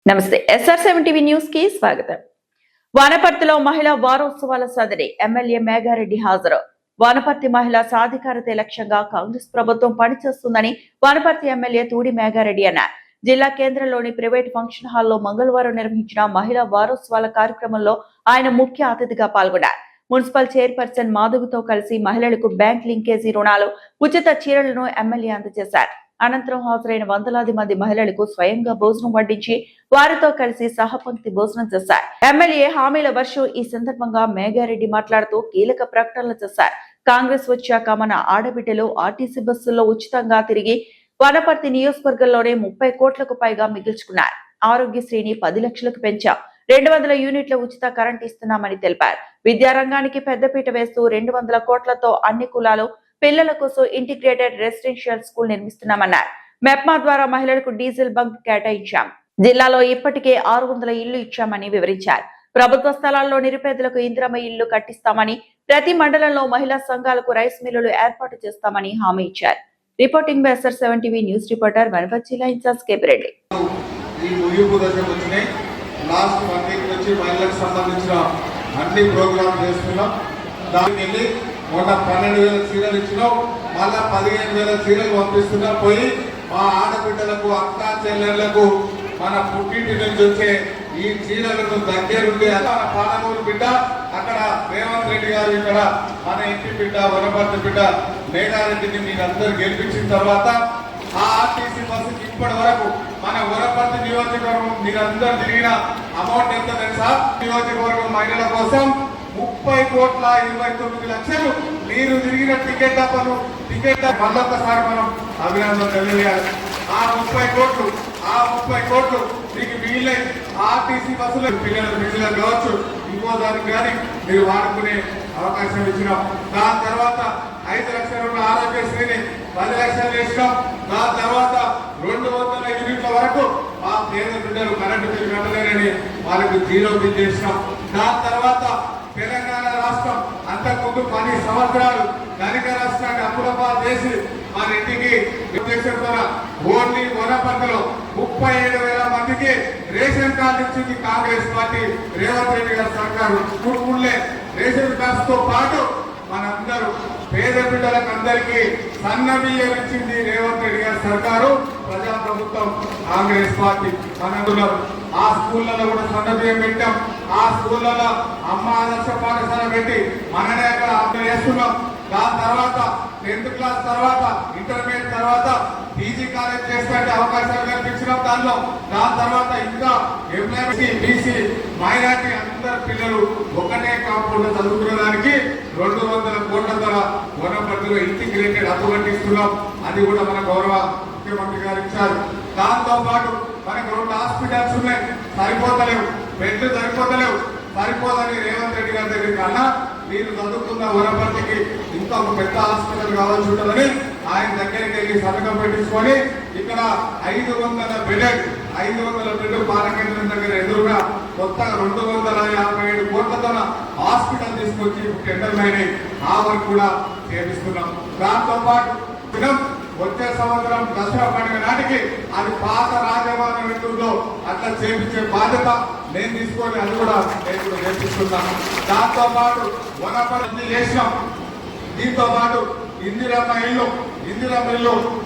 నమస్తే SR7 TV news కి స్వాగతం. వానపర్తిలో మహిళా వారోత్సవాల సందడి ఎమ్మెల్యే మేఘారెడ్డి హాజరు. వానపర్తి మహిళా సాధికారత లక్ష్యంగా కాంగ్రెస్ ప్రభుత్వం పనిచేస్తుందని వానపర్తి ఎమ్మెల్యే తూడి మేఘారెడ్డి అన్నారు. జిల్లా కేంద్రంలోని ప్రైవేట్ ఫంక్షన్ హాల్లో మంగళవారం నిర్వహించిన మహిళా వారోత్సవాల కార్యక్రమంలో ఆయన ముఖ్య అతిథిగా పాల్గొన్నారు. మున్సిపల్ చైర్పర్సన్ మాధవితో కలిసి మహిళలకు బ్యాంక్ లింకేజీ రుణాలు, ఉచిత చీరలను ఎమ్మెల్యే అందజేశారు. అనంతరం హాజరైన వందలాది మంది మహిళలకు స్వయంగా భోజనం వడ్డించి వారితో కలిసి సహపంక్తి భోజనం చేశారు. ఎమ్మెల్యే హామీల వర్షం ఈ సందర్భంగా మేఘారెడ్డి మాట్లాడుతూ కీలక ప్రకటనలు చేశారు. కాంగ్రెస్ వచ్చాక మన ఆడబిడ్డలు ఆర్టీసీ బస్సుల్లో ఉచితంగా తిరిగి వనపర్తి నియోజకవర్గంలోనే 30 కోట్లకు పైగా మిగిల్చుకున్నారు. ఆరోగ్యశ్రీని 10 లక్షలకు పెంచాం. 200 యూనిట్ల ఉచిత కరెంట్ ఇస్తున్నామని తెలిపారు. విద్యారంగానికి పెద్దపీట వేస్తూ 200 కోట్లతో అన్ని కులాలు పిల్లల కోసం ఇంటిగ్రేటెడ్ రెసిడెన్షియల్ స్కూల్ నిర్మిస్తున్నామన్నారు. మెప్మా ద్వారా మహిళలకు డీజిల్ బంక్ కేటాయించాం. జిల్లాలో ఇప్పటికే 600 ఇళ్లు ఇచ్చామని వివరించారు. ప్రభుత్వ స్థలాల్లో నిరుపేదలకు ఇందిరమ్మ ఇళ్లు కట్టిస్తామని, ప్రతి మండలంలో మహిళా సంఘాలకు రైస్ మిల్లులు ఏర్పాటు చేస్తామని హామీ ఇచ్చారు. Reporting by SR7 TV news reporter Wanaparthy జిల్లా ఇన్ఛార్జ్ కేపిరెడ్డి. లాస్ట్ 1 వీక్ నుంచి మహిళలకు సంబంధించిన అన్ని ప్రోగ్రామ్ చేస్తున్నాం. దానికి మొన్న 12,000 చీరలు ఇచ్చినాం. మళ్ళా 15,000 చీరలు పంపిస్తున్నా. పోయి మా ఆడబిడ్డలకు, అక్క చెల్లెళ్లకు మన పుట్టింటి నుంచి వచ్చే ఈ చీరలను దగ్గరుండి మన పాలమూరు బిడ్డ, అక్కడ రేవంత్ రెడ్డి గారు, ఇక్కడ మన ఇంటి బిడ్డ వనపర్తి బిడ్డ మేఘారెడ్డిని మీరందరూ గెలిపించిన తర్వాత ఆ ఆర్టీసీ బస్సుకి ఇప్పటి వరకు మన వనపర్తి నియోజకవర్గం మీరందరూ తిరిగిన అమౌంట్ ఎంత తెలుసా? నియోజకవర్గం మహిళల కోసం 30,29,00,000 మీరు తిరిగిన టికెట్ మళ్ళొక్కసారి మనం అభినందన తెలియజేయాలి. ఆ 30 కోట్లు మీకు మిగిలిన ఆర్టీసీ బస్సులు పిల్లలు కావచ్చు, ఇంకో దానికి కానీ మీరు వాడుకునే అవకాశం ఇచ్చినాం. దాని తర్వాత 5 లక్షల ఆరోగ్యశ్రీని 10 లక్షలు చేసినాం. దాని తర్వాత 200 యూనిట్ల వరకు మా పేద బిడ్డలు కరెంటు బిల్లు కట్టలేరని వాళ్ళకు 0 బిల్ చేసినాం. దాని తర్వాత తెలంగాణ రాష్ట్రం అంతకుముందు 10 సంవత్సరాలు ధనిక రాష్ట్రాన్ని అప్పుడప్పా చేసి మన ఇంటికి ఓన్లీ వనపర్తిలో 37,000 మందికి రేషన్ కార్డు ఇచ్చింది కాంగ్రెస్ పార్టీ, రేవంత్ రెడ్డి గారి సర్కారు. ఊళ్ళే రేషన్ కార్డుతో పాటు మనందరూ పేద బిడ్డలకు అందరికీ సన్న బియ్యం ఇచ్చింది రేవంత్ రెడ్డి గారి సర్కారు, ప్రజాప్రభుత్వం కాంగ్రెస్ పార్టీ. మనందరూ ఆ స్కూళ్ళలో కూడా సన్న బియ్యం పెట్టాం. ఆ స్కూళ్ళలో అమ్మ ఆదర్శ పాఠశాల పెట్టి మననే అక్కడ అర్థం చేస్తున్నాం. దాని తర్వాత 10th క్లాస్ తర్వాత, ఇంటర్మీడియట్ తర్వాత పీజీ కాలేజ్ చేసే అవకాశాలు కల్పించినాం దానిలో. దాని తర్వాత ఇంకా ఎంప్లాయ్మెంట్, బీసీ, మైనార్టీ అందరు పిల్లలు ఒకటే కాకుండా చదువుకునేదానికి 200 కోట్ల ద్వారా వనపర్తిలో ఇంటిగ్రేటెడ్ హబ్ కట్టిస్తున్నాం. అది కూడా మన గౌరవ ముఖ్యమంత్రి గారు ఇచ్చారు. దాంతో పాటు మనకు 2 హాస్పిటల్స్ ఉన్నాయి, సరిపోతలేవు, బెడ్లు సరిపోదని రేవంత్ రెడ్డి గారి దగ్గరికి అన్నా మీరు చదువుకున్న వనపర్తికి ఇంకా ఒక పెద్ద హాస్పిటల్ కావాల్సి ఉంటుందని ఆయన దగ్గరికి వెళ్ళి సంతకం పెట్టించుకొని ఇక్కడ 500 బెడ్ పాలకేంద్రం దగ్గర ఎదురుగా కొత్తగా 257 కోట్లతో హాస్పిటల్ తీసుకొచ్చి టెండర్ అయినాయి. ఆ వర్క్ కూడా చేపిస్తున్నాం. దాంతో పాటు వచ్చే సంవత్సరం దసరా పండుగ నాటికి అది పాత రాజభవనం ఎదురులో అట్లా చేపించే బాధ్యత నేను తీసుకొని అది కూడా నేను చేపిస్తున్నాను. దాంతో పాటు వనపర్తి చేసినాం. దీంతో పాటు ఇందిరమ్మ ఇల్లు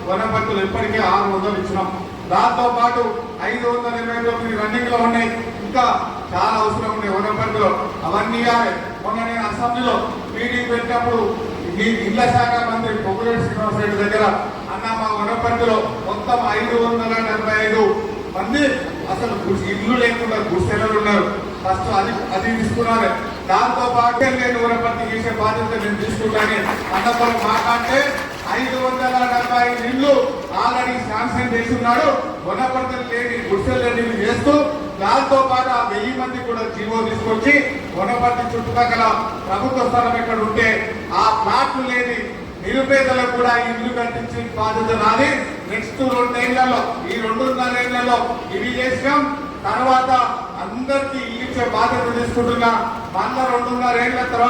వనపర్తిలో ఇప్పటికే 600 ఇచ్చినాం. దాంతో పాటు 529 రన్నింగ్ లో ఉన్నాయి. ఇంకా చాలా అవసరం ఉన్నాయి వనపర్తిలో, అవన్నీ. మొన్న నేను అసెంబ్లీలో మీటింగ్ పెట్టినప్పుడు ఈ ఇళ్ల శాఖ మంత్రి పొగులేటి శ్రీనివాసరెడ్డి దగ్గర అన్న మా వనపర్తిలో మొత్తం 575 మంది అసలు ఇల్లు లేకుండా గుడిసెలు ఉన్నారు. ఫస్ట్ అది తీసుకున్నారు. దాంతో పాటు నేను వనపర్తి చేసే బాధ్యత నేను తీసుకుంటాను అన్నప్పుడు మాట్లాడితే 545 ఇల్లు ఆల్రెడీ శాంక్షన్ చేస్తున్నాడు. వనపర్తి లేని గుడిసెలు చేస్తూ దాంతో పాటు ఆ 1000 మంది కూడా జీవో తీసుకొచ్చి వనపర్తి చుట్టుపక్కల ప్రభుత్వ స్థలం ఎక్కడ ఉంటే ఆ ప్లాట్లు లేని నిరుపేదలకు కూడా ఇల్లు కట్టించే బాధ్యత నాది. నెక్స్ట్ 2 ఏళ్లలో, ఈ 2.5 ఏళ్లలో ఇవి చేసినాం. తర్వాత అందరికీ ఇల్లు ఇచ్చే బాధ్యత తీసుకుంటున్నా. మళ్ళా 2.5 ఏళ్ల తర్వాత